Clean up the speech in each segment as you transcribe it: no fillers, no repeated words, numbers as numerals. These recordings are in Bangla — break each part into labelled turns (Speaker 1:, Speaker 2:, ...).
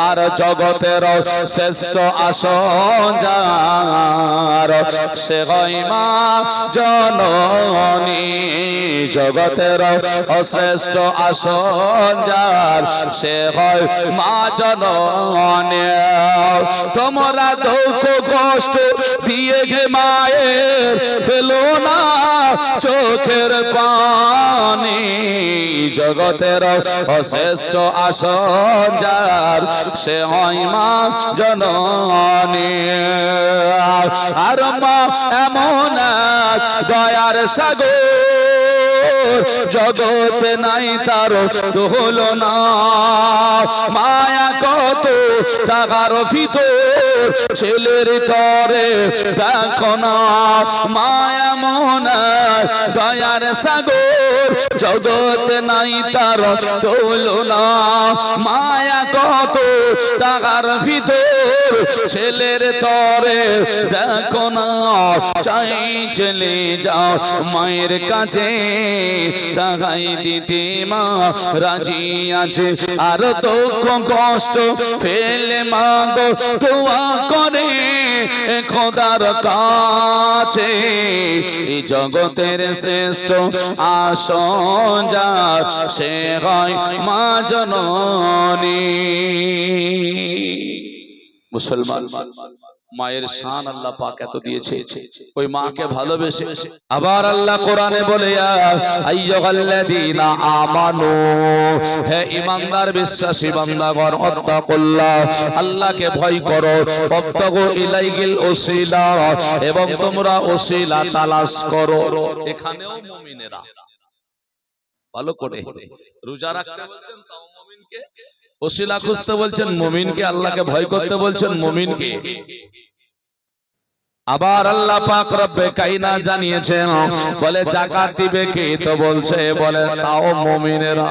Speaker 1: আর জগতের শ্রেষ্ঠ আসন যার সে হয় মা জননী। জগতের শ্রেষ্ঠ আসন যার সে হয় মা জননী। তোমরা দুঃখ কষ্ট দিয়ে গে মায়ের ফেলো না চোখের পানি। জগতের শ্রেষ্ঠ আসন যার সে হয় মা জননী। আর মা এমন এক দয়ার সাগর জগতে নাই তার তুলনা। মায়া কত টাকার ভিতর ছেলের তরে দেখো না। মায়া মন দয়ার সাগর জগতে নাই তার তুলনা। মায়া কত টাকার ভিতর ছেলের তরে দেখো না। চাই চলে যাও মায়ের কাছে টাকাই দিতে মা রাজি আছে। আর দুঃখ কষ্ট ফেলে মাগো দোয়া করে খোদার কাছে। এই জগতের শ্রেষ্ঠ আসন যার সে হয় মা জননী। মুসলমান মায়ের শান আল্লাহ পাক এত দিয়েছে, ওই মাকে ভালোবেসে আবার আল্লাহ কোরআনে বলে আইয়ুহাল্লাযীনা আমানু, হে ঈমানদার বিশ্বাসী বান্দাগণ, আত্তাকুল্লাহ, আল্লাহকে ভয় করো, ওয়াবতাগু ইলাইহিল ওসিলা, এবং তোমরা ওসিলা তালাশ করো। এখানেও মুমিনেরা ভালো করে রোজা রাখতে বলছেন, তাও মুমিনকে ওসিলা খুঁজতে বলছেন, মুমিনকে আল্লাহকে ভয় করতে বলছেন, মুমিনকে। আবার আল্লাহ পাক রব্বে কায়নাত জানিয়েছেন, বলে যাকাত দিবে কে, তো বলছে বলে তাও মুমিনেরা।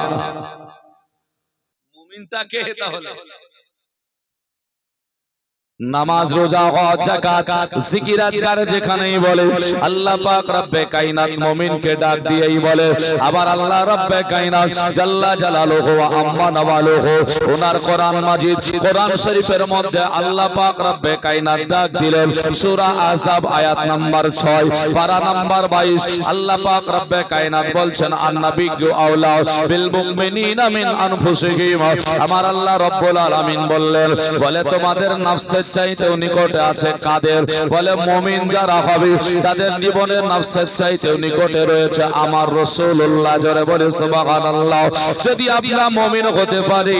Speaker 1: মুমিনটা কে তাহলে? নামাজ রোজা হজ যাকাত জিকির আজকার যেখানেই বলে আল্লাহ পাক রব্বে কায়নাত মুমিনকে ডাক দিয়েই বলে। আবার আল্লাহ রব্বে কায়নাত জাল্লা জালালুহু ওয়া আম্মা নাওয়ালুহু ওনার কোরআন মাজিদ কোরআন শরীফের মধ্যে আল্লাহ পাক রব্বে কায়নাত ডাক দিলেন সূরা আহজাব আয়াত নাম্বার 6 পারা নাম্বার 22। আল্লাহ পাক রব্বে কায়নাত বলছেন আন-নাবিয়্যু আওলা বিল মুমিনিনা মিন আনফুসিহিম। আমার আল্লাহ রব্বুল আলামিন বললেন, বলে তোমাদের নফসের চাইতেও নিকটে আছে কাদের? বলে মুমিন যারা হবে তাদের জীবনের নফসের চাইতেও নিকটে রয়েছে আমার রাসূলুল্লাহ। জোরে বলে সুবহানাল্লাহ। যদি আমরা মুমিন হতে পারি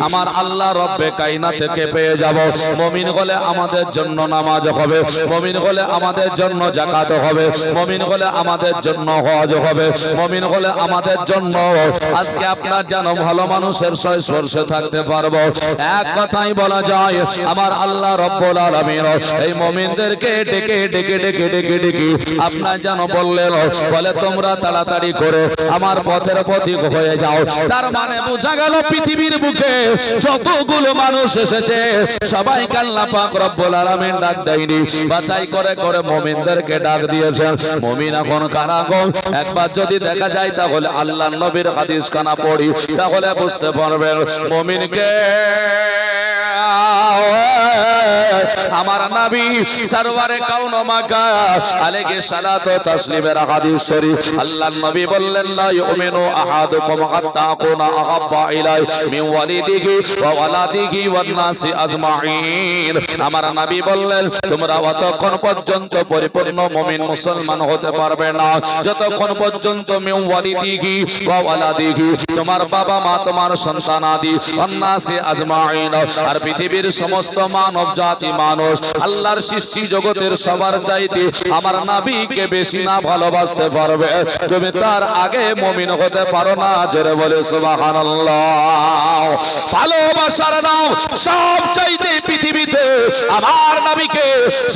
Speaker 1: আমার আল্লাহ রব্বে কায়নাত থেকে পেয়ে যাব। মুমিন হলে আমাদের জন্য নামাজ হবে, মুমিন হলে আমাদের জন্য যাকাত হবে, মুমিন হলে আমাদের জন্য হজ হবে, মুমিন হলে আমাদের জন্য আজকে আপনার যেন ভালো মানুষের সংস্পর্শে থাকতে পারবো। এক কথাই বলা যায় আমার আল্লাহ রব্বুল আলামিন এই মুমিনদেরকে ডেকে ডেকে ডেকে ডেকে ডেকে আপনার যেন বললেন, বলে তোমরা তাড়াতাড়ি করে আমার পথের পথিক হয়ে যাও। তার মানে বোঝা গেল পৃথিবীর বুকে যতগুলো মানুষ এসেছে সবাইকে আল্লাহ পাক রব্বুল আলামিন ডাক দেয়নি, বাছাই করে করে মুমিনদেরকে ডাক দিয়েছেন। মুমিন এখন কারা গো? একবার যদি দেখা যায় তাহলে আল্লাহর নবীর হাদিস কানা পড়ি তাহলে বুঝতে পারবেন মুমিনকে আমার নবী সরওয়ারে কাউন মাকা আলাইহি সালাতু তাসলিমের হাদিস শরীফ আল্লাহর নবী বললেন, লা ইউমিনু আহাদুকুম হাত্তা আকুনা আহাব্বা ইলাই মিন ওয়ালিদিহি ওয়া ওয়ালাদিহি ওয়ান নাসি আজমাইন। আমার নবী বললেন, তোমরা অতক্ষণ পর্যন্ত পরিপূর্ণ মুমিন মুসলমান হতে পারবে না যতক্ষণ পর্যন্ত মিন ওয়ালিদিহি ওয়া ওয়ালাদিহি, তোমার বাবা মা তোমার সন্তান আদি, ওয়ান নাসি আজমাইন, আর পৃথিবীর সমস্ত মানব জাতি মানুষ আল্লাহর সৃষ্টি জগতের সবার চাইতে আমার নবীকে বেশি না ভালোবাসতে পারবে তুমি তার আগে মুমিন হতে পারো না। জোরে বলে সুবহানাল্লাহ। ভালোবাসার নাম সব চাইতে পৃথিবীতে আমার নবীকে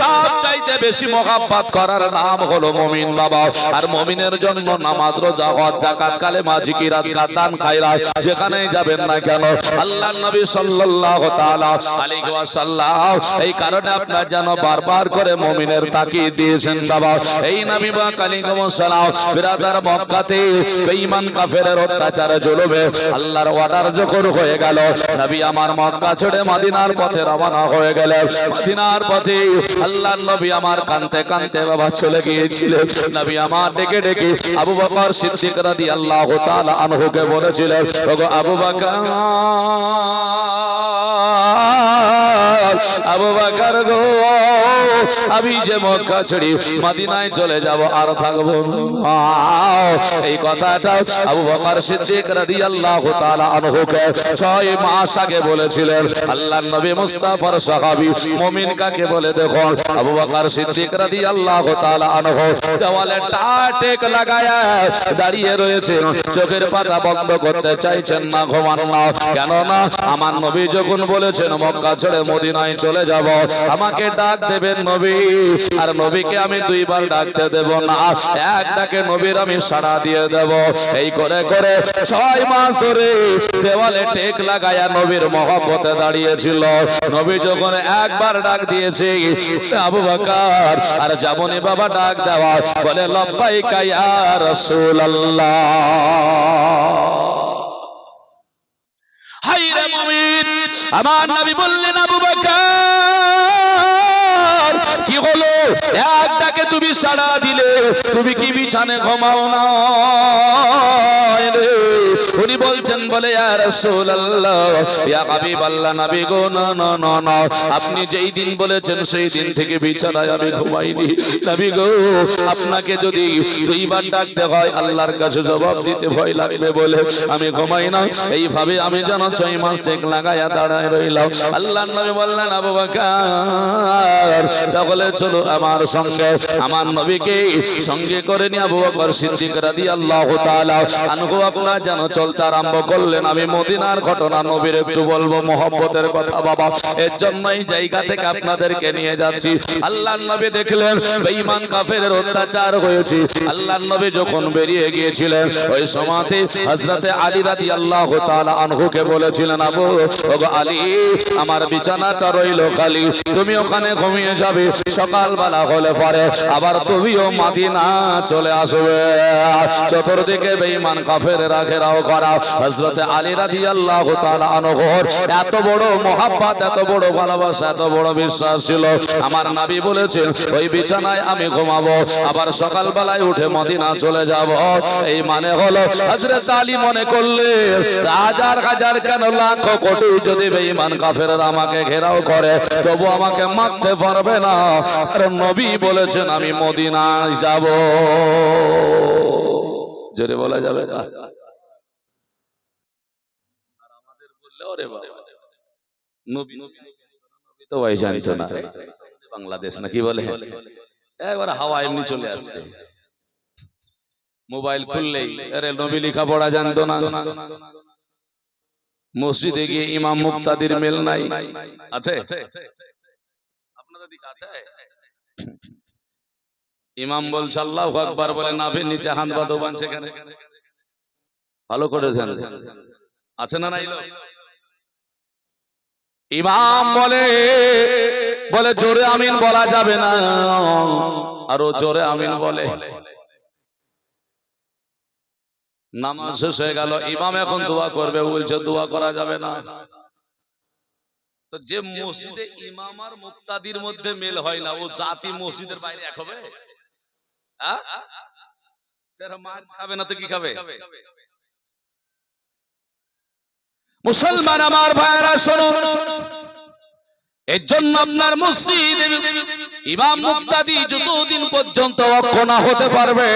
Speaker 1: সব চাইতে বেশি মহব্বত করার নাম হলো মুমিন বাবা। আর মুমিনের জন্য নামাজ রোজা হজ যাকাত কালেমা জিকির আজকার দান খায়রাত যেখানেই যাবেন না কেন আল্লাহর নবী সাল্লাল্লাহু তাআলা আলাইহি ওয়াসাল্লাম এই কারণে কারণে আপনার যেন বারবার করে মুমিনের তাকিয়ে দিয়েছেন বাবা। এই নবী পাক আলাইহিস সালাম বিরাদার মক্কাতে বেঈমান কাফেরের অত্যাচারে জুলুমে আল্লাহর অর্ডার যখন হয়ে গেল, নবী আমার মক্কা ছেড়ে মদিনার পথে রওনা হয়ে গেলেন। মদিনার পথে আল্লাহর নবী আমার কাঁদতে কাঁদতে বাবা চলে গিয়েছিলেন। নবী আমার ডেকে ডেকে আবু বকর সিদ্দিক রাদিয়াল্লাহু তাআলা আনহুকে বলেছিলেন, ওগো আবু বকর, আবু বকর গো, আমি যে মক্কা ছেড়ে মদিনায় চলে যাব আর থাকবো না। এই কথাটা আবু বকর সিদ্দিক রাদিয়াল্লাহু তাআলা আনহুকে 6 মাস আগে বলেছিলেন। আল্লাহর নবী মুস্তাফার সাহাবী মুমিন কাকে বলে দেখো, আবু বকর সিদ্দিক রাদিয়াল্লাহু তাআলা আনহু দেওয়ালে টাটেক লাগায়া দাঁড়িয়ে রয়েছে, চোখের পাতা বন্ধ করতে চাইছেন না, ঘুমান না। কেন না, আমার নবী যখন বলেছেন মক্কা ছেড়ে মদিনায় চলে যাব, আমাকে ডাক দেবেন নবী, আর নবীকে আমি 2 বার ডাকতে দেব না, এক ডাকে নবীর আমি সাড়া দিয়ে দেব। এই করে করে 6 মাস ধরে দেওয়ালে টেক লাগায়া নবীর মহব্বতে দাঁড়িয়েছিল। নবী যখন একবার ডাক দিয়েছে আবু বকর, আর যেমনই বাবা ডাক দেওয়া বলে লব্বাইকা ইয়া রাসূলুল্লাহ। হায় রে মুমিন, আমার নবী বললেন আবু বকর কি হলো, এক ডাকে তুমি সাড়া দিলে, তুমি কি বিছানে ঘুমাও না? উনি বলছেন বলে ইয়া রাসূলুল্লাহ, ইয়া হাবিবাল্লাহ, নবী গো, না না না না, আপনি যেই দিন বলেছেন সেই দিন থেকে বিছানায় আমি ঘুমাইনি। নবী গো, আপনাকে যদি 2 বার ডাকতে হয় আল্লাহর কাছে জবাব দিতে ভয় লাগবে বলে আমি ঘুমাই না। এইভাবে আমি যেন 6 মাস টেক লাগায়া দাঁড়ায় রইলাম। আল্লাহর নবী বললেন আবু বকর, তাহলে চলো আমার সঙ্গে। আমার নবীকে সঙ্গে করে নিয়ে আবু বকর সিদ্দিক রাদিয়াল্লাহু তাআলা আনহু আপনার যেন চলতে আরম্ভ করলেন। আমি মদিনার ঘটনা নবীর একটু বলবো, মহব্বতের কথা বাবা, এর জন্য এই জায়গা থেকে আপনাদেরকে নিয়ে যাচ্ছি। আল্লাহর নবী দেখলেন বেঈমান কাফেরের অত্যাচার হয়েছে। আল্লাহর নবী যখন বেরিয়ে গিয়েছিলেন, ওই সময়তে হযরতে আলী রাদিয়াল্লাহু তাআলা আনহুকে বলেছিলেন, আবু ওগো আলী, আমার বিছানাটা রইল খালি, তুমি ওখানে ঘুমিয়ে যাবে, সকালবেলা হলে পরে আবার তুমিও মদিনা চলে আসবে। চতুর্দিকে বেঈমান কাফেররা ঘেরাও করা। হযরতে আলী রাদিয়াল্লাহু তাআলা আনহুর এত বড় মহব্বত, এত বড় ভালোবাসা, এত বড় বিশ্বাস ছিল, আমার নবী বলেছেন ওই বিছানায় আমি ঘুমাবো, আবার সকালবেলায় উঠে মদিনা চলে যাব। এই মানে হলো হযরত আলী মনে করলেন হাজার হাজার কেন লাখ কোটি যদি বেঈমান কাফেররা আমাকে ঘেরাও করে, তবু আমাকে মারতে পারবে না, কারণ নবী বলেছেন আমি মদিনায় যাব। জোরে বলা যাবে না? আর আমাদের বললে ওরে বাবা, নবী তো ভাই জানতো না, বাংলাদেশ না কি বলে, একবার হাওয়া এমনি চলে আসছে। মোবাইল খুললেই আরে নবী লেখা পড়া জানতো না। মসজিদে গিয়ে ইমাম মুক্তাদির মেল নাই, আছে আপনাদের দিকে আছে? ইমাম বলছে আল্লাহু আকবার, বলে নাভির নিচে হাত বাঁধো, বাঁধছে কেন? ভালো করে জানেন আছে না নাই? ইমাম বলে জোরে আমিন বলা যাবে না, আরো জোরে আমিন বলে। নামাজ শেষ হয়ে গেল, ইমাম এখন দোয়া করবে, বলছে দোয়া করা যাবে না। তো যে মসজিদে ইমাম আর মুক্তাদির মধ্যে মেল হয় না, ও জাতি মসজিদের বাইরে এক হবে? মার খাবে না তো কি খাবে? মুসলমান আমার ভাইরা শুনুন, এর জন্য আপনার মসজিদে ইমাম মুক্তাদি যতদিন পর্যন্ত অক্ষ না হতে পারবে,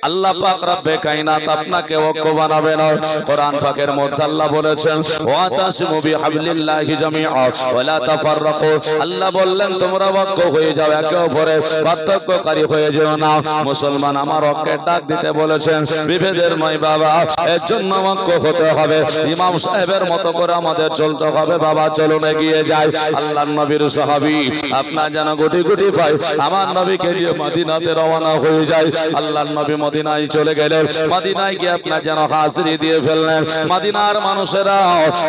Speaker 1: আল্লাহ পাক রব্বে কায়নাত আপনাকে ঐক্য বানাবে না। কোরআন পাকের মধ্যে আল্লাহ বলেছেন ওয়াতাসিমু বিহাবলিল্লাহি জামিআ ওয়া লা তাফাররাকু। আল্লাহ বললেন তোমরা ঐক্য হয়ে যাও, একে অপরের পার্থক্যকারী হয়ে যেও না। মুসলমান আমার ঐক্যের ডাক দিতে বলেছেন, বিভেদের নয় বাবা, এর জন্য ঐক্য হতে হবে। ইমাম সাহেবের মতো করে আমাদের চলতে হবে বাবা, চলুন এগিয়ে যাই। আল্লাহর নবীর সাহাবী আপনার যেন গুটি গুটি পাই আমার নবীকে নিয়ে মদিনাতে রওনা হয়ে যায়। আল্লাহর নবী মদিনায় চলে গেলেন। মদিনায় গিয়ে আপনার যেন হাজিরি দিয়ে ফেললেন। মদিনার মানুষেরা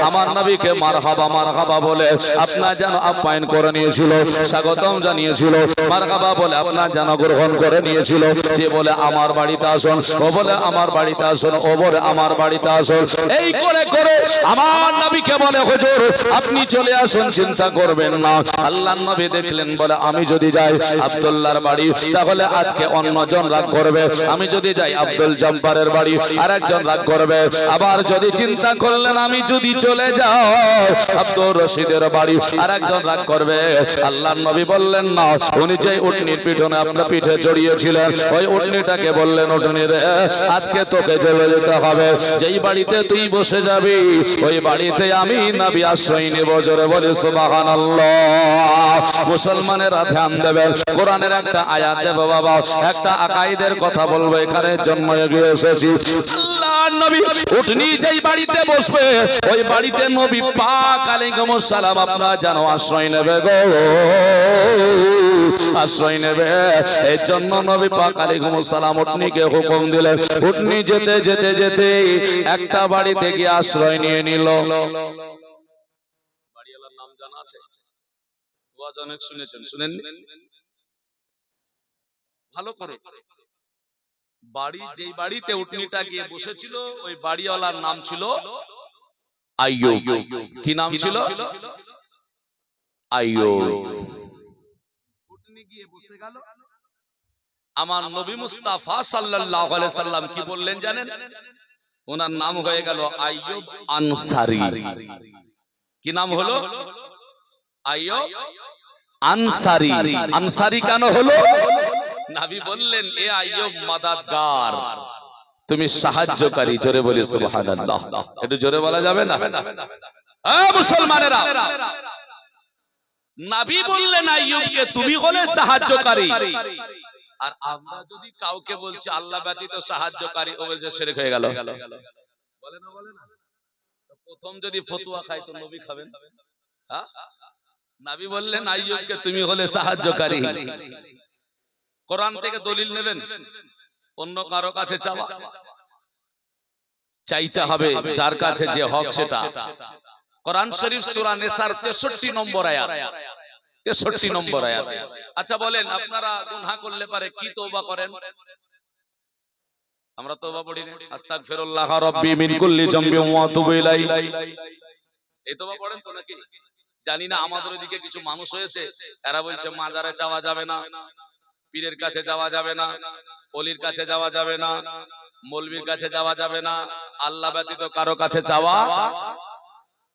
Speaker 1: আমার নবীকে মারহাবা মারহাবা বলে আপনার যেন আপ্যায়ন করে নিয়েছিল, স্বাগতম জানিয়েছিল। মারহাবা বলে আপনার যেন গ্রহণ করে নিয়েছিল। যে বলে আমার বাড়িতে আসুন, ও বলে আমার বাড়িতে আসুন, ও বলে আমার বাড়িতে আসুন। এই করে করে আমার নবীকে বলে হুজুর আপনি চলে আসুন, চিন্তা করবেন না। আল্লাহর নবী দেখলেন বলে আমি যদি যাই আব্দুল্লাহর বাড়ি তাহলে আজকে অন্যজন রাগ করবে, আমি যদি যাই আব্দুল জব্বারের বাড়ি আরেকজন রাগ করবে। আবার যদি চিন্তা করলেন আমি যদি চলে যাই আব্দুর রশিদের বাড়ি আরেকজন রাগ করবে। আল্লাহর নবী বললেন না, উনি যে উটনির পিঠনে আপনার পিঠে জড়িয়েছিলেন ওই উটনিটাকে বললেন উটনি রে আজকে তোকে চলে যেতে হবে, যেই বাড়িতে তুই বসে যাবি ওই বাড়িতে আমি নবী আশ্রয় নেব। জোরে বলে সুবহানাল্লাহ। মুসলমানেরা ধ্যান দেবেন, কোরআনের একটা আয়াত দেব বাবা, একটা আকাইদের কথা বলবো, এখানে জন্ম এগিয়ে এসেছি। আল্লাহর নবী উটনি যেই বাড়িতে বসবে ওই বাড়িতে নবী পাক আলাইহিস সালাম আপনারা যেন আশ্রয় নেবে গো, আশ্রয় নেবে। এই জন্য নবী পাক আলাইহিস সালাম উটনিকে হুকুম দিলেন। উটনি যেতে যেতে যেতে একটা বাড়িতে গিয়ে আশ্রয় নিয়ে নিল। বাড়িওয়ালার নাম জানা আছে? ওয়াজ অনেক শুনেছেন, শুনেন ভালো করে। বাড়ি যেই বাড়িতে উটনিটা গিয়ে বসেছিল ওই বাড়িওয়ালার নাম ছিল আইয়ুব। কি নাম ছিল? আইয়ুব। উটনি গিয়ে বসে গেল। আমার নবী মুস্তাফা সাল্লাল্লাহু আলাইহি সাল্লাম কি বললেন জানেন? ওনার নাম হয়ে গেল আইয়ুব আনসারী। কি নাম হলো? আইয়ুব আনসারী। আনসারী কেন হলো? নবী বললেন এ আইয়ুব মাদাদগার, তুমি সাহায্যকারী। জোরে বলি সুবহানাল্লাহ। একটু জোরে বলা যাবে না? মুসলমানেরা, নবী বললেন আইয়ুবকে তুমি হলে সাহায্যকারী। আর আমরা যদি কাউকে বলছি আল্লাহ ব্যতীত সাহায্যকারী, ও বলছে শিরক হয়ে গেল। বলে না বলে না? প্রথম যদি ফতোয়া খাই তো নবী খাবেন? হ্যাঁ, নবী বললেন আইয়ুবকে তুমি হলে সাহায্যকারী। কোরআন থেকে দলিল নেবেন, অন্য কারো কাছে চাইতে হবে যার কাছে যে হক সেটা। কোরআন শরীফ সূরা নিসার 63 নম্বর আয়াত, 63 নম্বর আয়াতে। আচ্ছা বলেন আপনারা গুনাহ করলে পারে কি তওবা করেন? আমরা তওবা পড়ি না, আস্তাগফিরুল্লাহ রাব্বি মিন কুল্লি যামবিন ওয়া আতুবু ইলাইহি, এই তওবা পড়েন তো নাকি? জানি না আমাদের ওইদিকে কিছু মানুষ হয়েছে এরা বলছে মাজারে যাওয়া যাবে না, পীরের কাছে যাওয়া যাবে না, ওলির কাছে যাওয়া যাবে না, মৌলবীর কাছে যাওয়া যাবে না, আল্লাহ ব্যতীত কারো কাছে যাওয়া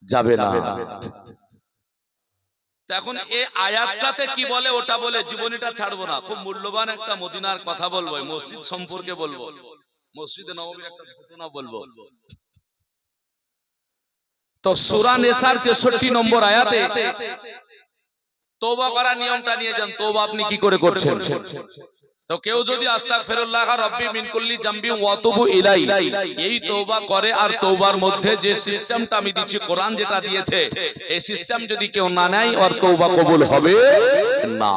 Speaker 1: যাবে না। এখন এই আয়াতটাতে কি বলে ওটা বলে জীবনীটা ছাড়বো না। খুব মূল্যবান একটা মদিনার কথা বলবো, মসজিদ সম্পর্কে বলবো, মসজিদে নববীর একটা ঘটনা বলবো। তো সূরা নিসার 63 নম্বর আয়াতে তওবা করার নিয়মটা নিয়ে যান। তওবা আপনি কি করে করছেন? তো কেউ যদি আস্তাগফিরুল্লাহ রাব্বি মিন কুল্লি যামবি ওয়া আতুবু ইলাই এই তওবা করে, আর তওবার মধ্যে যে সিস্টেমটা আমি দিচ্ছি কোরআন যেটা দিয়েছে এই সিস্টেম যদি কেউ না নেয় ওর তওবা কবুল হবে না।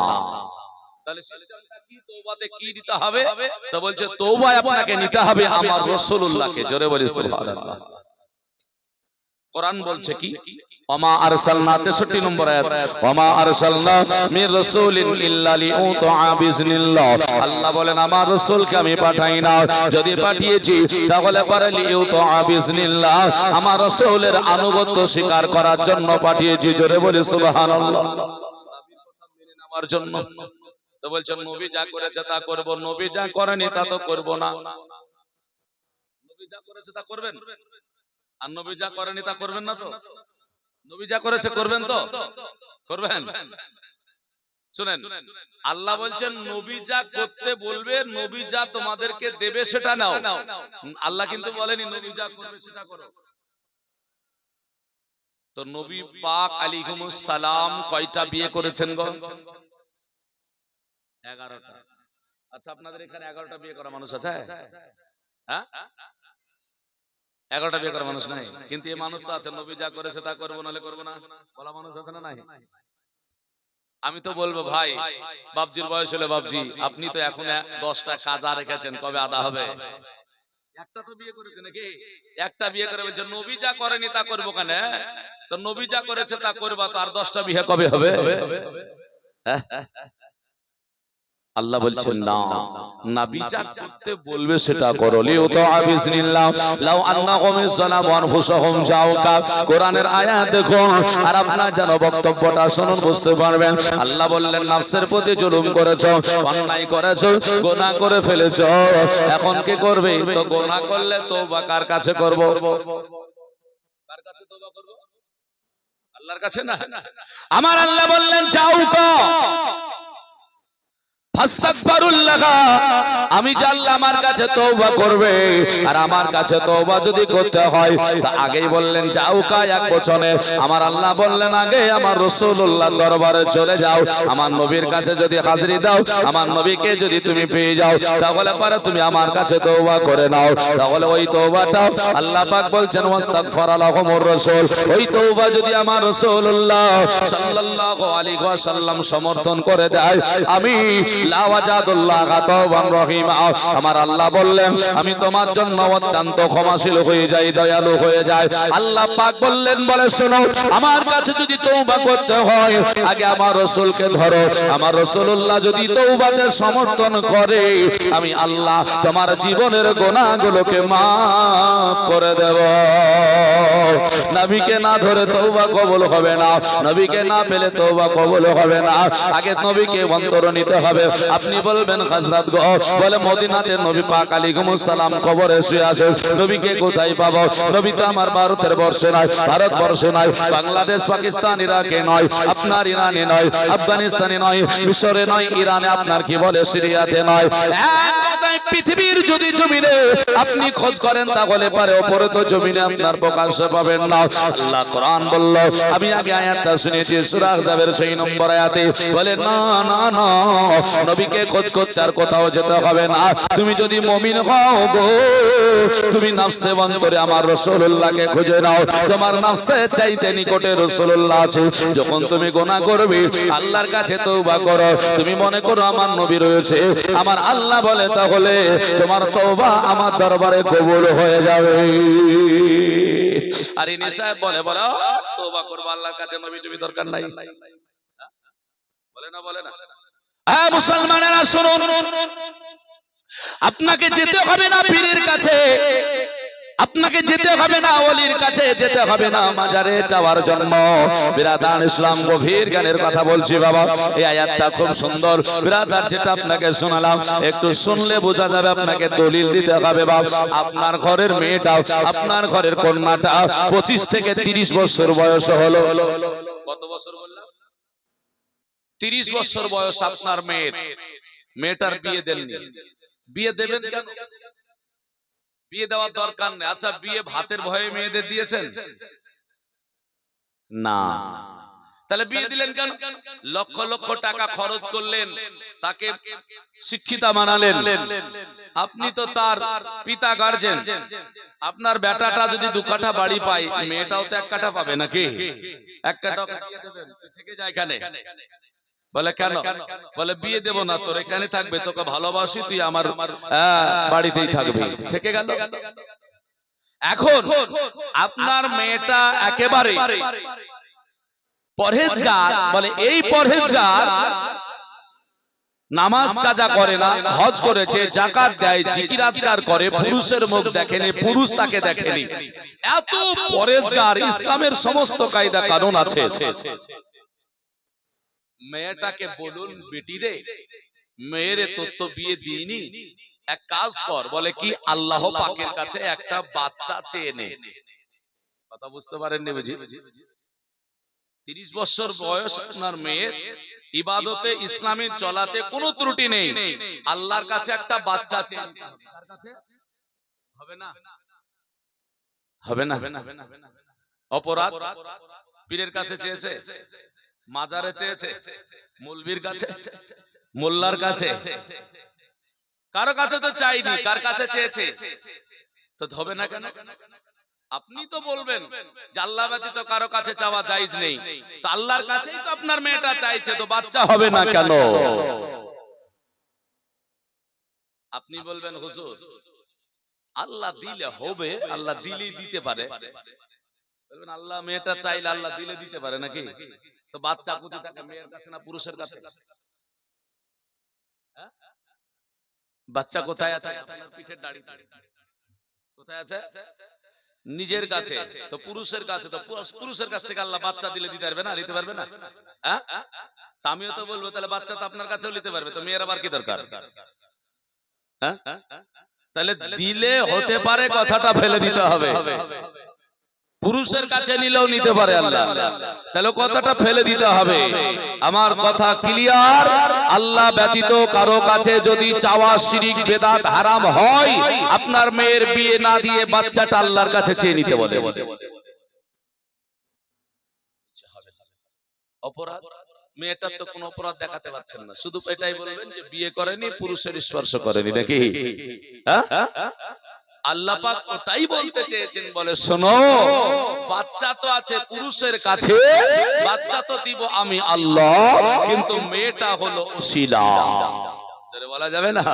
Speaker 1: তাহলে সিস্টেমটা কি? তওবাতে কি দিতে হবে? তো বলছে তওবায় আপনাকে নিতে হবে আমার রাসূলুল্লাহকে। জোরে বলি সুবহানাল্লাহ। কোরআন বলছে কি? ওমা আরসালনা 63 নম্বর আয়াত, ওমা আরসালনা মির রাসূলিন ইল্লা লিউতা বিইজনিল্লাহ। আল্লাহ বলেন আমার রাসূলকে আমি পাঠাই না, যদি পাঠিয়েছি তাহলে পারে লিউতা বিইজনিল্লাহ, আমার রাসূলের আনুগত্য স্বীকার করার জন্য পাঠিয়েছি। জোরে বলি সুবহানাল্লাহ। নবীর কথা মেনে নেওয়ার জন্য। তো বলছেন নবী যা করেছে তা করব, নবী যা করেনি তা তো করব না। নবী যা করেছে তা করবেন, আর নবী যা করেনি তা করবেন না। তো নবী যা করেছে করবেন, তো করবেন। শুনেন, আল্লাহ বলছেন নবী যা করতে বলবে, নবী যা তোমাদেরকে দেবে সেটা নাও। আল্লাহ কিন্তু বলেনি নবী যা করবে সেটা করো। তো নবী পাক আলাইহিস সালাম কয়টা বিয়ে করেছেন গো? 11টা। আচ্ছা আপনাদের এখানে 11টা বিয়ে করা মানুষ আছে? হ্যাঁ, 11টা বিয়ে করা মানুষ নাই, কিন্তু এই মানুষ তো আছে নবী যা করেছে তা করবো নাহলে করবো না বলা মানুষ আছে না নাই? আমি তো বলবো ভাই, বাবজির বয়স হলে বাবজি আপনি তো এখন 10টা কাজা রেখেছেন, কবে আদা হবে? একটা তো বিয়ে করেছে নাকি? একটা বিয়ে করে বলছে নবী যা করেনি তা করবো কেন? তো নবী যা করেছে তা করবা, তো আর 10টা বিয়ে কবে হবে? হ্যাঁ? আল্লাহ বলছেন না, নবী যা করতে বলবে সেটা করো। লিও তো বিসমিল্লাহ লাউ আন্নাহুম যালামু আনফুসাহুম জাওকা, কোরআনের আয়াত দেখুন আর আপনারা যেন বক্তব্যটা শুনুন, বুঝতে পারবেন। আল্লাহ বললেন নফসের প্রতি জুলুম করেছো, অন্যায় করেছো, গুনাহ করে ফেলেছো, এখন কি করবে? তো গুনাহ করলে তওবা কার কাছে করব? কার কাছে তওবা করব? আল্লাহর কাছে না। আমার আল্লাহ বললেন জাওকা আমি জানলাম আমার কাছে তওবা করবে, আর আমার কাছে তওবা যদি করতে হয় তা আগেই বললেন যাও কা এক বচনে। আমার আল্লাহ বললেন আগে আমার রাসূলুল্লাহর দরবারে চলে যাও, আমার নবীর কাছে যদি হাজিরি দাও, আমার নবীকে যদি তুমি পেয়ে যাও, তাহলে পরে তুমি আমার কাছে তওবা করে নাও। তাহলে ওই তওবাটা আল্লাহ পাক বলছেন ওয়াস্তাগফারা লাহুমুর রাসূল, ওই তওবা যদি আমার রাসূলুল্লাহ সাল্লাল্লাহু আলাইহি ওয়াসাল্লাম সমর্থন করে দেয়, আমি আমার আল্লাহ বললেন আমি তোমার জন্য অত্যন্ত ক্ষমাশীল হয়ে যাই, দয়ালু হয়ে যায়। আল্লাহ পাক বললেন বলে শোনো, আমার কাছে যদি তওবা করতে হয় আগে আমার রাসূলকে ধরো, আমার রাসূলুল্লাহ যদি তওবাতে সমর্থন করে আমি আল্লাহ তোমার জীবনের গুনাহগুলোকে maaf করে দেব। নবীকে না ধরে তওবা কবুল হবে না, নবীকে না পেলে তওবা কবুল হবে না। আগে নবীকে অন্তর নিতে হবে। আপনি বলবেন হযরত গো, বলে মদিনাতে নবী পাক আলাইহিস সালাম কবরে শুয়ে আছে, নবীকে কোথায় পাবো? নবী তো আমার ভারতের বর্ষে নাই, ভারতবর্ষে নাই, বাংলাদেশ পাকিস্তান ইরাকে নয়, আপনার ইরানে নয়, আফগানিস্তানে নয়, মিশরে নয়, ইরানে, আপনার কি বলে সিরিয়াতে নয়। এক কথায় পৃথিবীর যদি জমিনে আপনি খোঁজ করেন তাহলে পারে উপরে তো জমিনে আপনার প্রকাশ্যে পাবেন না। আল্লাহ কোরআন বলল, আমি আগে আয়াতটা শুনেছি সূরা আহজাবের 6 নম্বর আয়াতে, বলে না না না, নবীকে খোঁজ করতে আর কোথাও যেতে হবে না। তুমি যদি মুমিন হও গো, তুমি নফসে অন্তরে আমার রাসূলুল্লাহকে খুঁজে নাও, তোমার নফসে চাইতে নিকটে রাসূলুল্লাহ আছে। যখন তুমি গুনাহ করবে আল্লাহর কাছে তওবা করো, তুমি মনে করো আমার নবী রয়েছে, আমার আল্লাহ বলে তাহলে তোমার তওবা আমার দরবারে কবুল হয়ে যাবে। আর ইনি সাহেব বলে বলো তওবা করব আল্লাহর কাছে, নবী টবি দরকার নাই, বলে না বলে না। হ্যাঁ মুসলমানেরা শুনুন, আপনাকে যেতে হবে না পীরের কাছে, আপনাকে যেতে হবে না ওলির কাছে, যেতে হবে না মাজারে যাওয়ার জন্য। বিরাদার ইসলাম গভীর জ্ঞানের কথা বলছি বাবা, এই আয়াতটা খুব সুন্দর বিরাদার, যেটা আপনাকে শোনালাম একটু শুনলে বোঝা যাবে। আপনাকে দলিল দিতে হবে বাবা, আপনার ঘরের মেয়েটা, আপনার ঘরের কন্যাটা 25 থেকে 30 বছর বয়স হলো। কত বছর বললাম? 30 বছর বয়স আপনার মেয়ের, মেয়েটার বিয়ে দেননি, বিয়ে দেবেন কেন? বিয়ে দেওয়ার দরকার নেই। আচ্ছা বিয়ে ভাতের ভয়ে মেয়েদের দিয়েছেন না, তাহলে বিয়ে দিলেন কেন? লক্ষ লক্ষ টাকা খরচ করলেন, তাকে শিক্ষিতা বানালেন, আপনি তো তার পিতা গার্জেন। আপনার বেটাটা যদি 2 কাঠা বাড়ি পায়, মেয়েটাও তো 1 কাঠা পাবে নাকি? 1 কাঠা দিয়ে দেবেন, থেকে যায় এখানে। বলে কেন? বলে বিয়ে দেব না, তোর এখানে থাকবে, তোকে ভালোবাসি, তুই আমার বাড়িতেই থাকবি, থেকে গেল। এখন আপনার মেয়েটা একেবারে পরহেজগার, বলে এই পরহেজগার নামাজ কাজা করে না, হজ করেছে, যাকাত দেয়, জিকির আজকার করে, পুরুষের মুখ দেখেনি, পুরুষ তাকে দেখেনি, এত পরহেজগার, ইসলামের সমস্ত কায়দা কানুন আছে। মেয়েটাকে বলুন বেটি রে, মেয়েরে তোর তো বিয়ে দিইনি, এক কাজ কর, বলে কি আল্লাহ পাকের কাছে একটা বাচ্চা চেয়ে নে। কথা বুঝতে পারেননি বুঝি? 30 বছর বয়স আপনার মেয়ের, ইবাদতে ইসলামী চলাতে কোনো ত্রুটি নেই, আল্লাহর কাছে একটা বাচ্চা চেয়ে নিতে হবে। তার কাছে হবে না, হবে না। অপরাধ পীরের কাছে চেয়েছে, মাজারে চেয়েছে, মৌলবীর কাছে, মোল্লার কাছে, কারো কাছে তো চাইনি, কার কাছে চেয়েছে? তো হবে না কেন? আপনি তো বলবেন যে আল্লাহ ব্যতীত কারো কাছে চাওয়া জায়েজ নেই, তো আল্লাহর কাছেই তো আপনার মেয়েটা চাইছে, তো বাচ্চা হবে না কেন? আপনি বলবেন হুজুর আল্লাহ দিলে হবে, আল্লাহ দিলেই দিতে পারে। বলবেন আল্লাহ মেয়েটা চাইলে আল্লাহ দিলে দিতে পারে নাকি? তো বাচ্চা কোথায় থাকে, মেয়ের কাছে না পুরুষের কাছে? বাচ্চা কোথায় আছে? আপনার পিঠের দাড়িতে। কোথায় আছে? নিজের কাছে। তো পুরুষের কাছে, তো পুরুষের কাছ থেকে আল্লাহ বাচ্চা দিলে দিতে পারবে না? দিতে পারবে না? হ্যাঁ, আমিও তো বলবো তাহলে বাচ্চা তো আপনার কাছেও নিতে পারবে, তো মেয়ের আবার কি দরকার? হ্যাঁ, তাহলে দিলে হতে পারে কথাটা ফেলে দিতে হবে। পুরুষের কাছে নিলেও নিতে পারে আল্লাহ, তাহলে কথাটা ফেলে দিতে হবে। আমার কথা ক্লিয়ার? আল্লাহ ব্যতীত কারো কাছে যদি চাওয়া শিরিক বেদাত হারাম হয়, আপনার মেয়ের বিয়ে না দিয়ে বাচ্চাটা আল্লাহর কাছে চেয়ে নিতে বলে। অপরাধ? মেয়েটার তো কোনো অপরাধ দেখাতে পারছেন না, শুধু এটাই বলবেন যে বিয়ে করেনি, পুরুষের স্পর্শ করেনি নাকি? হ্যাঁ, আল্লাহ পাক ওটাই বলতে চেয়েছেন, বলে শোনো বাচ্চা তো আছে পুরুষের কাছে, বাচ্চা তো দিব আমি আল্লাহ, কিন্তু মেয়েটা হলো ওসিলা। জোরে বলা যাবে না?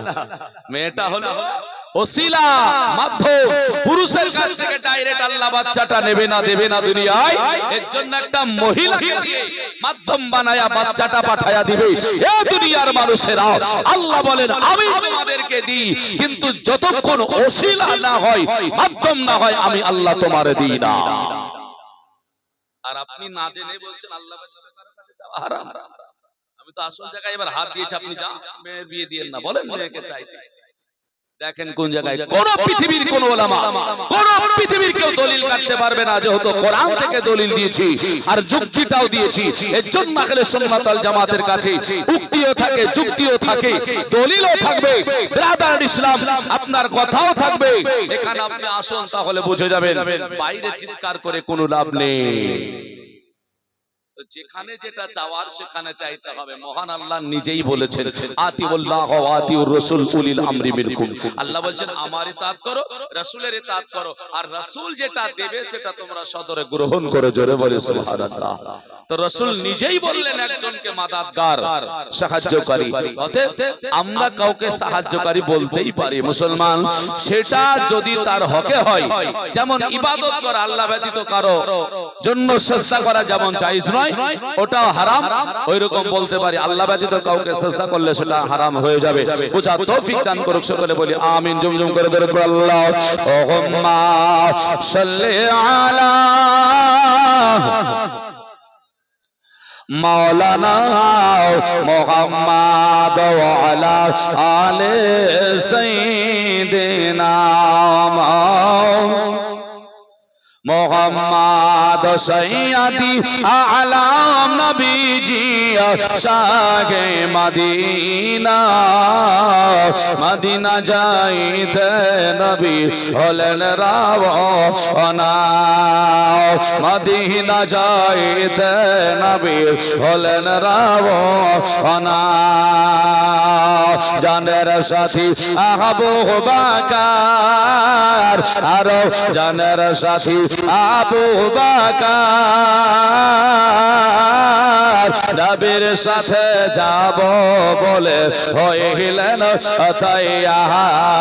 Speaker 1: মেয়েটা হলো ওসিলা, মাধ্যম। পুরুষের কাছ থেকে ডাইরেক্ট আল্লাহ বাচ্চাটা নেবে না, দেবে না দুনিয়ায়। এর জন্য একটা মহিলাকে দিয়ে মাধ্যম বানায়া বাচ্চাটা পাঠায়া দিবে। এ দুনিয়ার মানুষেরা, আল্লাহ বলেন আমি তোমাদেরকে দিই, কিন্তু যতক্ষণ ওসিলা না হয়, মাধ্যম না হয়, আমি আল্লাহ তোমারে দিই না। আর আপনি না জেনে বলছেন আল্লাহ ব্যতীত কারো কাছে চাওয়া হারাম। আমি তো আসল জায়গায় এবার হাত দিয়েছি, আপনি যা মেয়ের বিয়ে দিয়েন না, বলেন মেয়েকে চাইতে। দেখেন কোন জায়গায় কোন পৃথিবীর কোন উলামা, কোন পৃথিবীর কেউ দলিল কাটতে পারবে না, যেহেতু কোরআন থেকে দলিল দিয়েছি আর যুক্তিটাও দিয়েছি। এর জন্য আহলে সুন্নাত ওয়াল জামাতের কাছে উক্তিও থাকে, যুক্তিও থাকে, দলিলও থাকবে। ব্রাদার ইসলাম, আপনার কথাও থাকবে। এখানে আপনি আসুন, তাহলে বুঝে যাবেন বাইরে চিৎকার করে কোনো লাভ নেই। যেখানে যেটা চাওয়ার সেখানে চাইতে হবে। মহান আল্লাহ নিজেই বলেছেন আতিউল্লাহ ওয়া আতিউর রাসূল উলিল আমরি মিনকুম। আল্লাহ বলেন আমার ইতাআত করো, রাসূলের ইতাআত করো, আর রাসূল যেটা দেবে সেটা তোমরা সদরে গ্রহণ করো। জোরে বলে সুবহানাল্লাহ। তো রাসূল নিজেই বললেন একজনকে মাদাদগার, সাহায্যকারী। অতএব আমরা কাউকে সাহায্যকারী বলতেই পারি মুসলমান, সেটা যদি তার হকে হয়। যেমন ইবাদত করা, আল্লাহ ব্যতীত কারো জন্য সিজদা করা যেমন জায়েজ নয়, ওটাও হারাম, ওইরকম বলতে পারি আল্লাহ ব্যতীত কাউকে সিজদা করলে সেটা হারাম হয়ে যাবে। বুঝার তৌফিক দান করুক সকলে, বলি আমিন। জমজম করে দরুদ পড়ো আল্লাহুম্মা সাল্লি আলা মাওলানা মুহাম্মদ ওয়া আলা আলি সাইয়্যিদিনা মোহাম্মদ সৈয়দি আলাম নবীজি শাহে মদিনা, মদিনা যাইতে নবী হলেন রাওয়ানা, মদিনা যাইতে নবী হলেন রাওয়ানা। জানের সাথী আবু বকর, আর জানের সাথী আবু বকর, নবীর সাথে যাব বলে হইলেন তৈয়ার।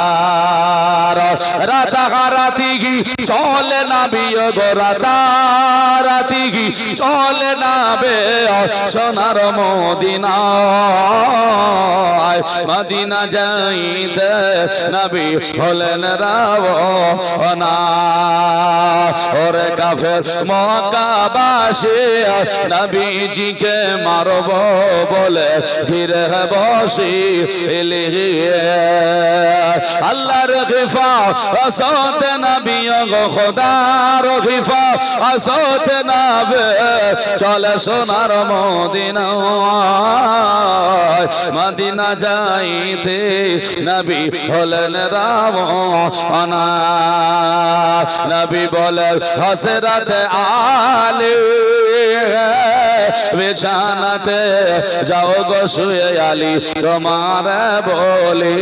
Speaker 1: রাতারাতি চলে না বিয়োগ, রাতারাতি চলে না বে সোনার মদিনা, মদিনা যাইতে নবী হলেন রাওয়ানা। ওরে কাফের মক্কাবাসী নবীজিকে মারব বলে ঘিরে বসি এলিয়ে, আল্লাহর হিফাজত নবী গো খোদার হিফাজত নবী চলে সোনার মদিনা, মদিনা যাইতে নবী হলেন রাওয়ানা। নবী বলে হযরত আলী বিছানাতে যাও গো শুয়ে আলী তোমার বলি,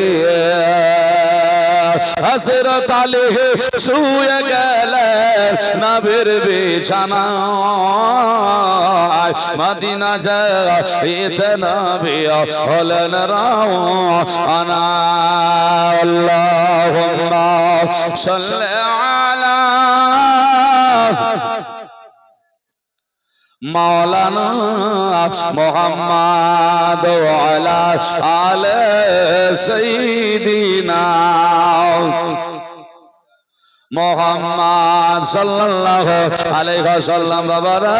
Speaker 1: হযরত আলী শুয়ে গেলেন নবীর বিছানায় মদিনা যেতে নবী হলেন রওয়ানা আল্লাহুম্মা সাল্লি আলা মাওলানা মুহাম্মদ ওয়া আলা আলি সাইয়্যিদিনা মুহাম্মদ সাল্লাল্লাহু আলাইহি ওয়াসাল্লাম। বাবারা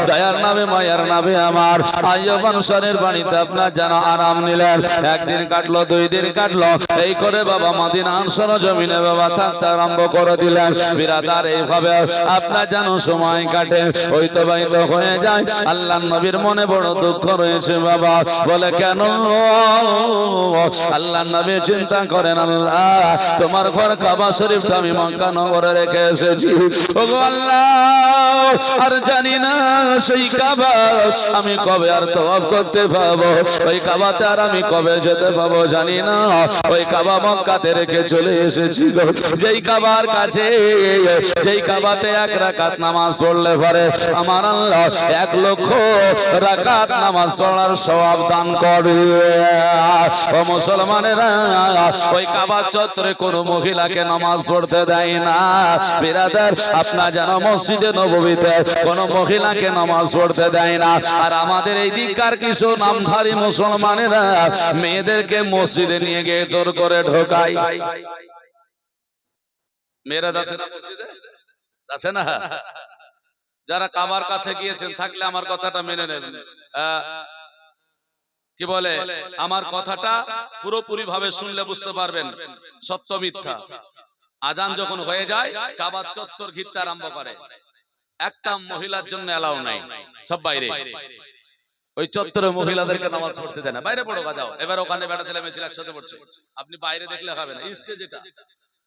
Speaker 1: দয়ার নবী মায়ার নবী আমার আইয়ুব আনসারীর বাড়িতে আপনার যেন আরাম নিলেন। একদিন কাটলো, দুই দিন কাটলো, এই করে বাবা মদিনা আনসার জমিনে বাবা থাকতে আরম্ভ করে দিলেন। বিরাদার এইভাবে আপনার যেন সময় কাটে, ওই তো বাইত হয়ে যায়। আল্লাহর নবীর মনে বড় দুঃখ রয়েছে বাবা। বলে কেন? আল্লাহর নবী চিন্তা করেন, আল্লাহ তোমার ঘর কাবা শরীফটা আমি মক্কা নগরে রেখে এসেছি। ওগো আল্লাহ, আর জানি না সেই কাবা আমি কবে আর তওয়াফ করতে পাবো, ওই কাবাতে আর আমি কবে যেতে পাবো জানি না। ওই কাবা মক্কাতে রেখে চলে এসেছি, যেই কাবার কাছে, যেই কাবাতে এক রাকাত নামাজ পড়লে পারে আমার আল্লাহ 1 লক্ষ রাকাত নামাজ পড়ার সওয়াব দান করে। ও মুসলমানেরা, ওই কাবা চত্বরে কোনো মহিলাকে নামাজ পড়তে দেয় না। বিরাদার আপনার যেন মসজিদে নববীতে কোন মহিলাকে নামাজ পড়তে দেয় না। আর আমাদের এই দিককার কিছু নামধারী মুসলমানেরা মেয়েদেরকে মসজিদে নিয়ে গিয়ে জোর করে ঢোকায়। মেয়েরা যাচ্ছে না মসজিদে, যাচ্ছে না। যারা কাবার কাছে গিয়েছেন থাকলে আমার কথাটা মেনে নেবেন। কি বলে, আমার কথাটা পুরোপুরি ভাবে শুনলে বুঝতে পারবেন সত্য মিথ্যা। আজান যখন হয়ে যায় কাবার চত্বর ঘিরতে আরম্ভ করে। একটা মহিলার জন্য এলাও নাই, সব বাইরে। ওই চত্বরে মহিলাদেরকে নামাজ পড়তে দেয় না। বাইরে পড়ো যাও। এবার ওখানে বেটা ছেলে মেয়ে একসাথে পড়ছে, আপনি বাইরে দেখলে হবে না। স্টেজ এটা,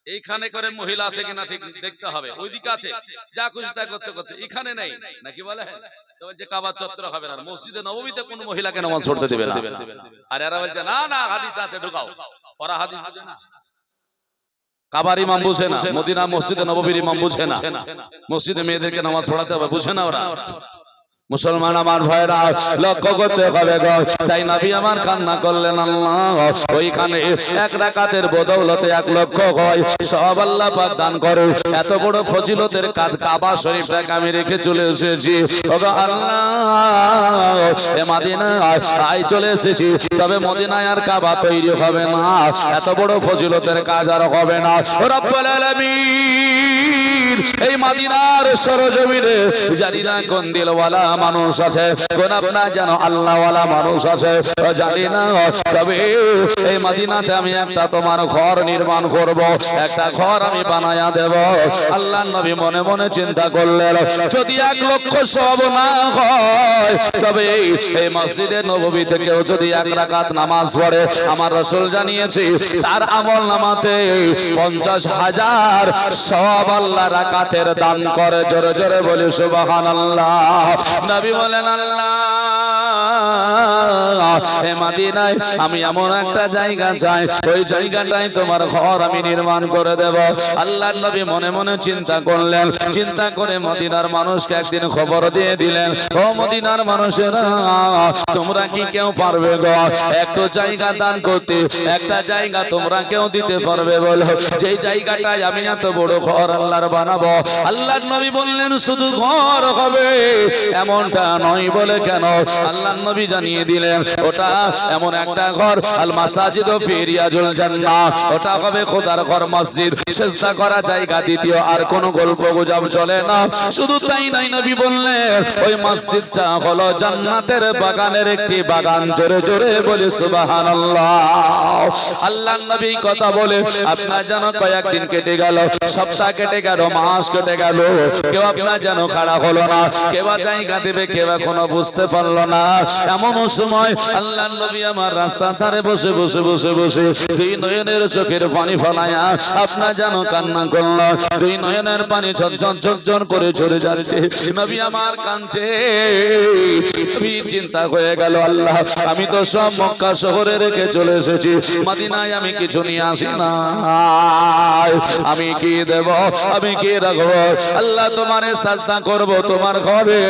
Speaker 1: এইখানে করে মহিলা আছে কিনা ঠিক দেখতে হবে। ওইদিকে আছে, যা খুশি তা করছে, এখানে নেই নাকি বলে। যে কাবার চত্বর হবে না, মসজিদে নববীতে কোন মহিলাকে নামাজ পড়তে দিবে না। আর এরা বলছে না না হাদিস আছে ঢুকাও। ওরা হাদিস বুঝে না, কাবার ইমাম বুঝে না, মদিনা মসজিদে নববীর ইমাম বুঝে না, মসজিদে মেয়েদেরকে নামাজ পড়াতে হবে বুঝে না ওরা। মুসলমান আমার ভাইরা লক্ষ্য করতে হবে গো। তাই নবী আমার কান্না করলেন, আল্লাহ ওইখানে 1 রাকাতের বদৌলতে 1 লক্ষ হয় সব আল্লাহ পাক দান করে। এত বড় ফজিলতের কাজ কাবা শরীফটাকে আমি রেখে চলে এসেছি। ওগো আল্লাহ, এ মদিনায় চলে এসেছি, তবে মদিনায় আর কাবা তৈরি হবে না। এত বড় ফজিলতের কাজ আর হবে না। রব্বুল আলামিন এই মদিনার সরজমিনে জানি না কোন দিলওয়ালা মানুষ আছে, কোন আপনার যেন আল্লাহওয়ালা মানুষ আছে জানি না। তবে এই মদিনাতে আমি একটা তোমার ঘর নির্মাণ করব, একটা ঘর আমি বানায়া দেব। আল্লাহর নবী মনে মনে চিন্তা করলেন, যদি 1 লক্ষ সওয়াব না হয়, তবে এই মসজিদে নববীতে কেউ যদি 1 রাকাত নামাজ পড়ে, আমার রাসূল জানিয়েছে তার আমল নামাতে 50,000 সওয়াব আল্লাহ রাকাতের দান করে। জোরে জোরে বলি সুবহানাল্লাহ। নবী বলেন, আল্লাহ এ মদিনায় আমি এমন একটা জায়গা চাই, ওই জায়গাটায় তোমার ঘর আমি নির্মাণ করে দেব। আল্লাহর নবী মনে মনে চিন্তা করলেন, চিন্তা করে মদিনার মানুষকে একদিন খবর দিয়ে দিলেন, ও মদিনার মানুষেরা, তোমরা কি কেউ পারবে গো একটু জায়গা দান করতে? একটা জায়গা তোমরা কেউ দিতে পারবে বলো, যেই জায়গাটায় আমি এত বড় ঘর আল্লাহর বানাবো। আল্লাহর নবী বললেন, শুধু ঘর হবে এমনটা নয়। বলে কেন? আল্লাহর নবী জানিয়ে দিলেন, ওটা এমন একটা ঘর, আল মাসাজিদু ফি রিয়াজুল জান্নাহ, ওটা হবে খোদার ঘর, মসজিদ, সিজদা করা জায়গা। দ্বিতীয় আর কোনো গল্প গুজব চলে না। শুধু তাই নাই, নবী বললেন ওই মসজিদটা হলো জান্নাতের বাগানের একটি বাগান। জোরে জোরে বলি সুবহানাল্লাহ। আল্লাহর নবী কথা বলে আপনার যেন কয়েকদিন কেটে গেল, সপ্তাহ কেটে গেল, মাস কেটে গেল, কেউ আপনার যেন খাড়া হলো না, কেউ জায়গা দেবে কেউ এখনো বুঝতে পারলো না। এমন সময় আল্লাহর নবী আমার রাস্তার ধারে বসে বসে বসে বসে 2 নয়নের চোখের পানি ফলায়া আপনার যেন কান্না করলো। 2 নয়নের পানি ঝরঝর ঝরঝর করে ঝরে যাচ্ছে। নবী আমার কাঁদছে, নবী চিন্তা হয়ে গেল, আল্লাহ আমি তো সব মক্কা শহরে রেখে চলে এসেছি, মদিনায় আমি কিছু নিয়ে আসি না, আমি কি দেব, আমি কি রাখবো? আল্লাহ তোমারে সাজদা করব তোমার ঘরে,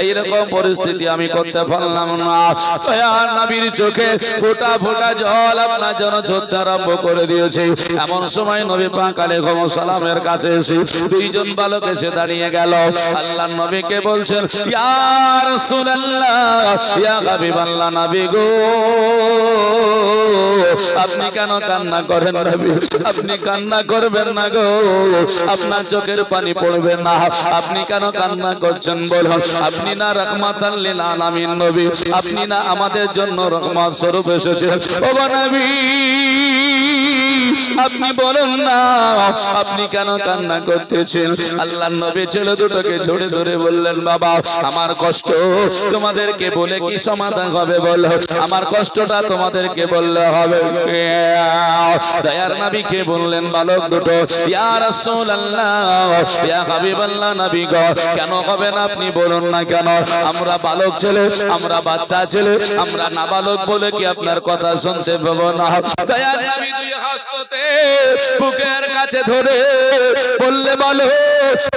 Speaker 1: এইরকম পরিস্থিতি আমি করতে পারলাম না। দয়ার নবীর চোখে ফোঁটা ফোঁটা জল আপনার জন্য ঝরতে আরম্ভ করে দিয়েছে। এমন সময় নবী পাক আলাইহিস সালামের কাছে এসে দুইজন বালক এসে দাঁড়িয়ে গেল। আল্লাহর নবীকে বলছেন, ইয়া রাসূলুল্লাহ, ইয়া হাবিবাল্লাহ, নবী গো আপনি কেন কান্না করেন নবী? আপনি কান্না করবেন না গো, আপনার চোখের পানি পড়বে না, আপনি কেন কান্না করছেন বলুন? আপনি না রাহমাতাল লিল আলামিন নবী, আপনি না আমাদের জন্য রহমত স্বরূপ এসেছেন? ও নবী আপনি বলুন না, আপনি কেন কান্না করতেছেন? আল্লাহর নবী ছেলে দুটোকে ঝরে ধরে বললেন, বাবা আমার কষ্ট তোমাদেরকে বলে কি সমাধান হবে বলো? আমার কষ্টটা তোমাদেরকে বললে হবে। দয়ার নবীকে বললেন বালক দুটো, ইয়া রাসূলুল্লাহ, ইয়া হাবিবাল্লাহ, নবী গো কেন হবে না আপনি বলুন না কেন? আমরা বালক ছেলে, আমরা বাচ্চা ছেলে, আমরা নাবালক বলে কি আপনার কথা শুনতে পাবো না? দয়ার নবী দুই হস্ততে বুকের কাছে ধরে বললে, বালক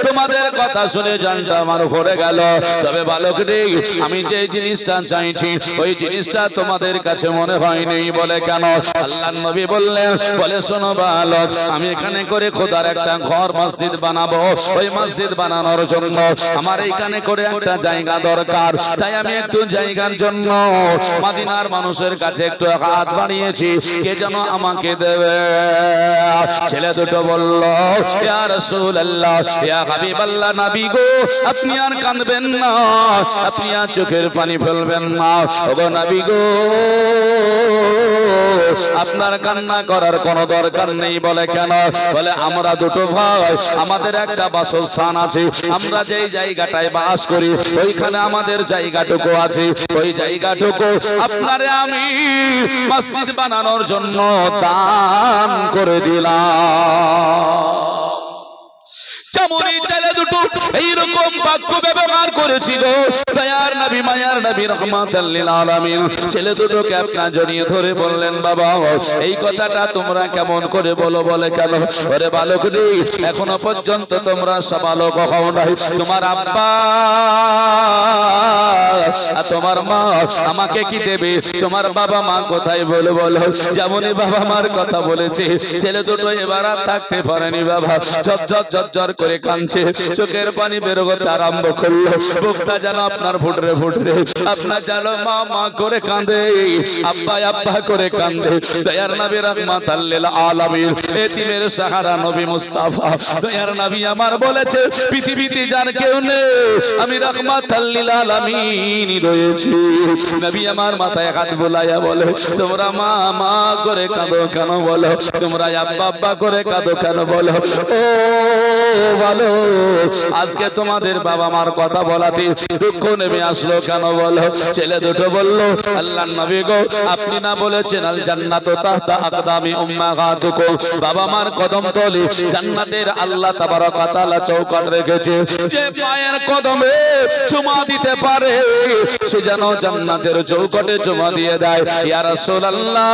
Speaker 1: তোমাদের কথা শুনে জানটা আমার ভরে গেল, তবে বালক রে আমি যে জিনিসটা চাইছি ওই জিনিসটা তোমাদের কাছে মনে হয়নি। বলে কেন? আল্লাহর নবী বললেন, বলে শোনো বালক, আমি এখানে করে খোদার একটা ঘর মসজিদ বানাবো, ওই মসজিদ বানানোর জন্য আমার এইখানে করে একটা জায়গা দরকার, তাই আমি একটু জায়গার জন্য মদিনার মানুষের কাছে একটু হাত বাড়িয়েছি, কে যেন আমাকে দেবে। ছেলে দুটো বলল, ইয়া রাসূলুল্লাহ, ইয়া হাবিবাল্লাহ, নবী গো আপনি আর কাঁদবেন না, আপনি আর চোখের পানি ফেলবেন না, ওগো নবী গো আপনার কান্না করার কোনো দরকার নেই। বলে কেন? বলে আমরা দুটো ভাই, আমাদের একটা বাসস্থান আছে, আমরা যেই জায়গাটায় বাস করি ওইখানে আমাদের জায়গাটুকু আছে, ওই জায়গাটুকু আপনারে আমি মসজিদ বানানোর জন্য দান করে দিলাম। যেমনই ছেলে দুটো এইরকম বাক্য ব্যবহার করেছিল, দয়ার নবী মায়ার নবী রহমাতাল লিল আলামিন ছেলে দুটোকে আপনা জড়িয়ে ধরে বললেন, বাবা এই কথাটা তোমরা কেমন করে বলো? বলে কেন? ওরে বালক রে এখনো পর্যন্ত তোমরা সাবালক হও নাই, তোমার আব্বা আর তোমার মা আমাকে কি দেবে? তোমার বাবা মা কোথায় বলো? বলো। যেমনই বাবা মার কথা বলেছে ছেলে দুটো এবার আর থাকতে পারেনি, বাবা ঝরঝর ঝরঝর করে কাঁদছে, চোখের পানি বের হতে আরম্ভ করলো, বুকটা যেন আপনার ফুটরে ফুটরে, আপনার যেন মা মা করে কাঁদে, আব্বা আব্বা করে কাঁদে। দয়ার নবী রাহমাতাল লিল আলামিন এতিমের সাহারা নবী মুস্তাফা দয়ার নবী আমার বলেছে, পৃথিবীতে যার কেউ নেই, আমি রাহমাতাল লিল আলামিন রয়েছি। নবী আমার মাথায় হাত বুলাইয়া বলে, তোমরা মা মা করে কাঁদো কেন? বলো। তোমরা আব্বা আব্বা করে কাঁদো কেন? বলো। ও ভালো, আজকে তোমাদের বাবা মার কথা বলাতে দুঃখ নেমে আসলো কেন? বলো। ছেলে দুটো বলল, আল্লাহর নবী গো আপনি না বলেছেন আল জান্নাতু তাহতা আকদামি উম্মাহাতুকুম, বাবা মার কদম তলে জান্নাতের আল্লাহ তাবারক ওয়া তাআলা চৌকাঠ রেখেছে, যে মায়ের কদমে চুমা দিতে পারে সে যেন জান্নাতের চৌকাঠে চুমা দিয়ে দেয়। ইয়া রাসূলুল্লাহ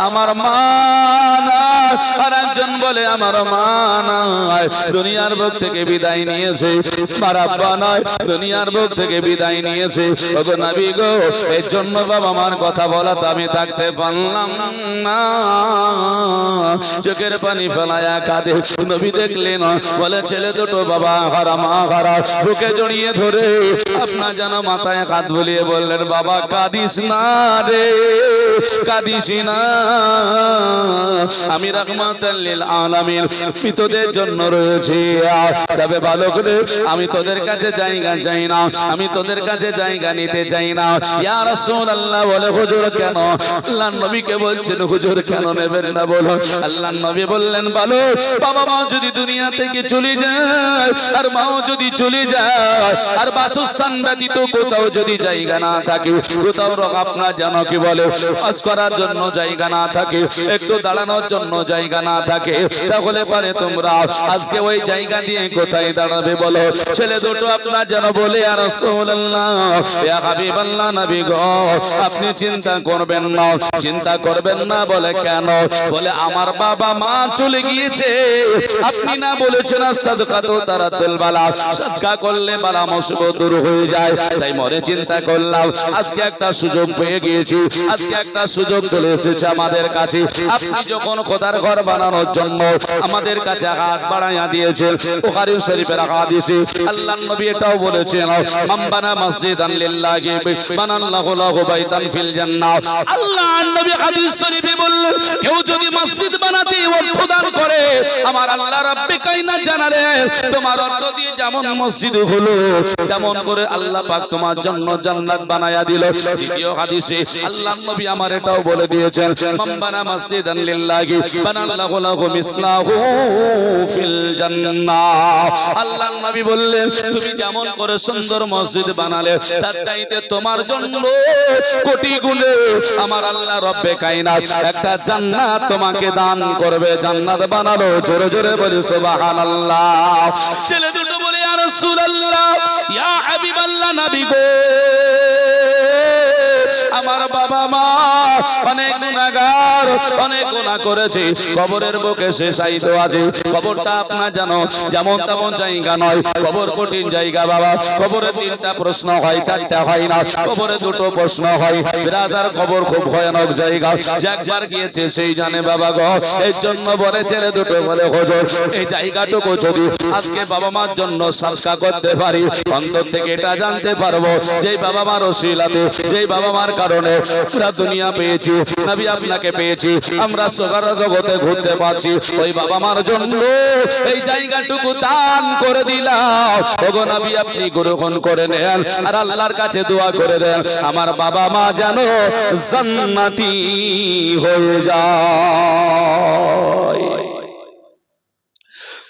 Speaker 1: আমার মা নাই, আর একজন বলে আমার মা নাই, দুনিয়ার বুক থেকে বিদায় নিয়েছে, আমার আব্বা নয় দুনিয়ার বুক থেকে বিদায় নিয়েছে। ওগো নবী গো এর জন্য বাবা মার কথা বলা তো আমি থাকতে পারলাম না, চোখের পানি ফেলায়া কাঁদে। নবী দেখলেন, বলে ছেলে দুটো বাবা হারা মা হারা, বুকে জড়িয়ে ধরে আপনার যেন মাথায় হাত বুলিয়ে বললেন, বাবা কাঁদিস না রে, কাঁদিস না, আমি রাহমাতাল লিল আলামিন আমি তোদের জন্য রয়েছি। তবে বালক রে আমি তোদের কাছে জায়গা চাই না, আমি তোদের কাছে জায়গা নিতে চাই না। ইয়া রাসূলুল্লাহ বলে, হুজুর কেন? আল্লাহর নবীকে বলছেন, হুজুর কেন নেবেন না? বলো। আল্লাহর নবী বললেন, বালক বাবা মা যদি দুনিয়া থেকে চলে যায়, আর মাও যদি চলে যায়, আর বাসস্থান ব্যতীত কোথাও যদি জায়গা না থাকে, কোথাও আপনার যেন কি বলে বাস করার জন্য জায়গা না থাকে, একটু দাঁড়ানোর জন্য জায়গা জায়গা না থাকে তাহলে পারে তোমরা আজকে ওই জায়গা দিয়ে কোথায় দাঁড়াবে বলো? ছেলে দুটো আপনার যেন বলে ইয়া রাসূলুল্লাহ ইয়া হাবিবাল্লাহ নবী গো আপনি চিন্তা করবেন না, চিন্তা করবেন না। বলে কেন? বলে আমার বাবা মা চলে গিয়েছে, আপনি না বলেছেন সাদকাতু তারাতুল বালা, সাদকা করলে বালা মুসিবত দূর হয়ে যায়, তাই মরে চিন্তা করলাম আজকে একটা সুযোগ পেয়ে গিয়েছি, আজকে একটা সুযোগ চলে এসেছে আমাদের কাছে। আপনি যখন খোদার ঘর বানানোর জন্য আমাদের কাছে হাত বাড়াইয়া দিয়েছেন, বুখারী শরীফের হাদিসে আল্লাহর নবী এটাও বলেছেন মান বানা মসজিদান লিল্লাহি বানাল্লাহু লাহু বাইতান ফিল জান্নাহ। আল্লাহর নবী হাদিস শরীফে বললেন কেউ যদি মসজিদ বানাতে অর্থ দান করে আমার আল্লাহ রাব্বে কায়নাত জানালেন তোমার অর্থ দিয়ে যেমন মসজিদ হলো তেমন করে আল্লাহ পাক তোমার জন্য জান্নাত বানায়া দিল। দ্বিতীয় হাদিসে আল্লাহর নবী আমার এটাও বলে দিয়েছেন মান বানা মসজিদান লিল্লাহি বানাল্লাহু লাহু মিসলাহু ফিল জান্নাহ। আল্লাহর নবী বললেন তুমি যেমন করে সুন্দর মসজিদ বানালে তার চাইতে তোমার জন্য কোটি গুণে আমার আল্লাহ রব্বে কায়নাত একটা জান্নাত তোমাকে দান করবে, জান্নাত বানালো। জোরে জোরে বলি সুবহানাল্লাহ। ছেলে দুটো বলে ইয়া রাসূলুল্লাহ ইয়া হাবিবাল্লাহ নবী গো আমার বাবা মা অনেক গুনাহগার, অনেক গুনাহ করেছে, কবরের বুকে সে শায়িত আছে। কবরটা আপনারা জানো যেমন তেমন জায়গা নয়, কবর কঠিন জায়গা বাবা। কবরে তিনটা প্রশ্ন হয়, চারটা হয় না, কবরে দুটো প্রশ্ন হয়। বিরাদার কবর খুব ভয়ানক জায়গা, যে একবার গিয়েছে সেই জানে বাবা গো। এই জন্য বলে ছেলে দুটো বলে হুজুর এই জায়গাটুকু যদি আজকে বাবা মার জন্য সাদকা করতে পারি অন্তর থেকে এটা জানতে পারবো যেই বাবা মার ওসিলাতে, যেই বাবা মার কারণে আমরা দুনিয়া পেয়েছি, নবী আপনাকে পেয়েছি, আমরা সবার জগতে ঘুরতে পারছি, ওই বাবা মার জন্য এই জায়গাটুকু দান করে দিলাম। ওগো নবী আপনি গ্রহণ করে নেন আর আল্লাহর কাছে দোয়া করে দেন আমার বাবা মা যেন জান্নাতি হয়ে যায়।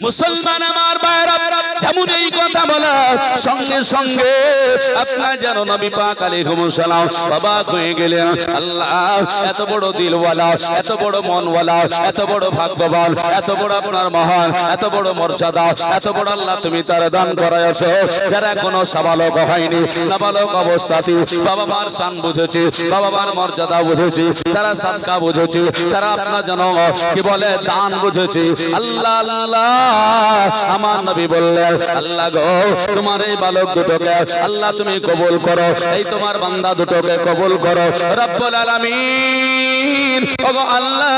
Speaker 1: মুসলমান আমার ভাইরা যেমন এই কথা বলা সঙ্গে সঙ্গে আপনার যেন নবী পাক আলাইহিস সালাম অবাক হয়ে গেলেন। আল্লাহ এত বড় দিলওয়ালা, এত বড় মনওয়ালা, এত বড় ভাগ্যবান, এত বড় আপনার মহান, এত বড় মর্যাদা, এত বড় আল্লাহ তুমি তার দান করাইছো যারা এখনো সাবালক হয়নি, নাবালক অবস্থাতে বাবা মার শান বুঝেছে, বাবা মার মর্যাদা বুঝেছে, তারা সাদকা বুঝেছে, তারা আপনার যেন কি বলে দান বুঝেছে। আল্লাহ আল্লাহ আমার নবী বললেন আল্লাহ গো তোমার এই বালক দুটোকে আল্লাহ তুমি কবুল করো, এই তোমার বান্দা দুটোকে কবুল করো রব্বুল আলামিন। ওগো আল্লাহ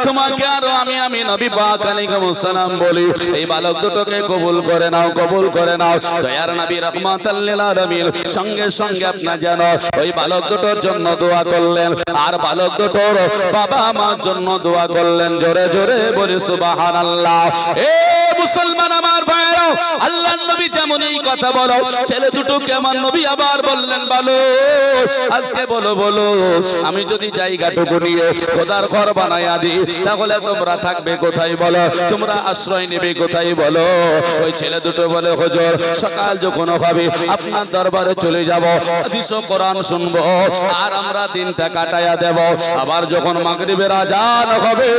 Speaker 1: তোমাকে আরো আমি নবী পাক আলাইহিস সালাম বলি এই বালক দুটোকে কবুল করে নাও, কবুল করে নাও। দয়ার নবী রাহমাতাল লিল আলামিন সঙ্গে সঙ্গে আপনি জানো ওই বালক দুটোর জন্য দোয়া করলেন আর বালক দুটোর বাবা মার জন্য দোয়া করলেন। জোরে জোরে বলি সুবহানাল্লাহ। এ মুসলমান আমার ভাইরা আল্লাহর নবী যেমন এই কথা বলো ছেলে দুটোকে আমার নবী আবার বললেন বলো আজকে বলো বলো আমি যদি জায়গাটুকু নিয়ে খোদার ঘর বানায়া দিই তাহলে তোমরা থাকবে কোথায় বলো, তোমরা আশ্রয় নেবে কোথায় বলো? ওই ছেলে দুটো বলে হুজুর সকাল যখন হবে আপনার দরবারে চলে যাব, হাদিস ও কোরআন শুনবো আর আমরা দিনটা কাটায়া দেব। আবার যখন মাগরিবের আজান হবে,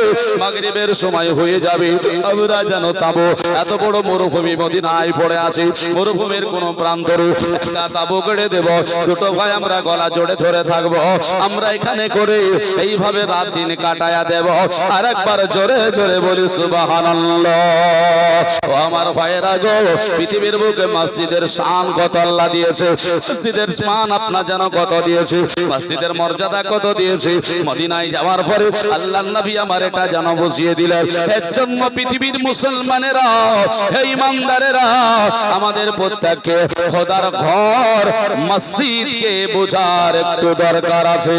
Speaker 1: মাগরিবের সময় হয়ে যাবে, আমরা জানো তাবু এত বড় মরুভূমি মদিনায় পড়ে আছে, মরুভূমির কোন প্রান্তরে একটা তাবু গড়ে দেব, দুটো ভাই আমরা গলা জোড়ে ধরে থাকবো, আমরা এখানে করে এইভাবে রাত দিন কাটায়া দেব। আর একবার জোরে জোরে বলি সুবহানাল্লাহ। ও আমার ভাইরা গো পৃথিবীর বুকে মসজিদের শান কত আল্লাহ দিয়েছে, মসজিদের শান আপনার যেন কত দিয়েছে, মসজিদের মর্যাদা কত দিয়েছে। মদিনায় যাওয়ার পরে আল্লাহর নবী আমার এটা যেন বুঝিয়ে দিলেন। এর জন্য পৃথিবীর মুসলমানেরা হে ইমানদারেরা আমাদের প্রত্যেককে খোদার ঘর মসজিদকে বোঝার একটু দরকার আছে।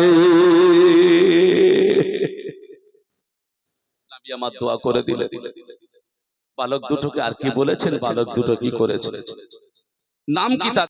Speaker 1: নবী আমার দোয়া করে দিলেন। বালক দুটোকে আর কি বলেছেন, বালক দুটো কি করেছে, নাম কি?